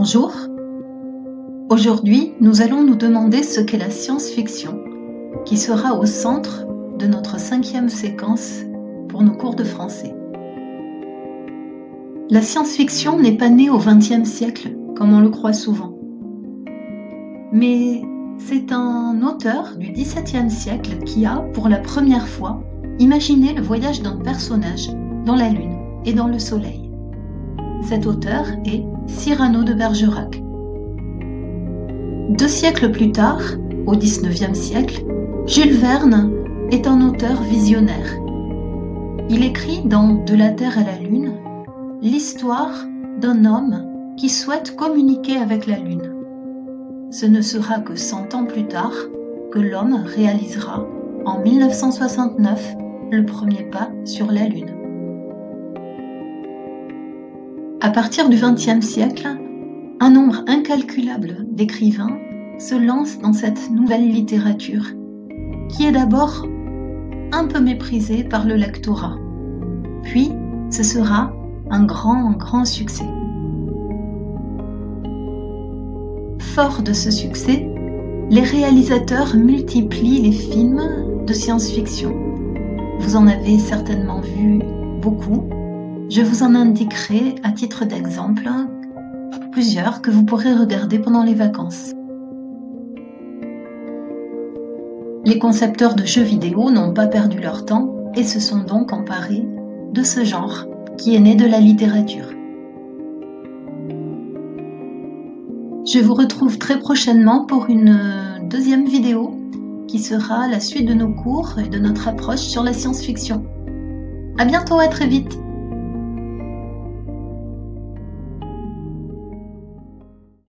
Bonjour. Aujourd'hui, nous allons nous demander ce qu'est la science-fiction, qui sera au centre de notre 5e séquence pour nos cours de français. La science-fiction n'est pas née au XXe siècle, comme on le croit souvent. Mais c'est un auteur du XVIIe siècle qui a, pour la première fois, imaginé le voyage d'un personnage dans la Lune et dans le Soleil. Cet auteur est Cyrano de Bergerac. 2 siècles plus tard, au XIXe siècle, Jules Verne est un auteur visionnaire. Il écrit dans De la Terre à la Lune l'histoire d'un homme qui souhaite communiquer avec la Lune. Ce ne sera que 100 ans plus tard que l'homme réalisera, en 1969, le premier pas sur la Lune. À partir du XXe siècle, un nombre incalculable d'écrivains se lancent dans cette nouvelle littérature, qui est d'abord un peu méprisée par le lectorat. Puis, ce sera un grand succès. Forts de ce succès, les réalisateurs multiplient les films de science-fiction. Vous en avez certainement vu beaucoup. Je vous en indiquerai à titre d'exemple plusieurs que vous pourrez regarder pendant les vacances. Les concepteurs de jeux vidéo n'ont pas perdu leur temps et se sont donc emparés de ce genre qui est né de la littérature. Je vous retrouve très prochainement pour une deuxième vidéo qui sera la suite de nos cours et de notre approche sur la science-fiction. À bientôt, à très vite!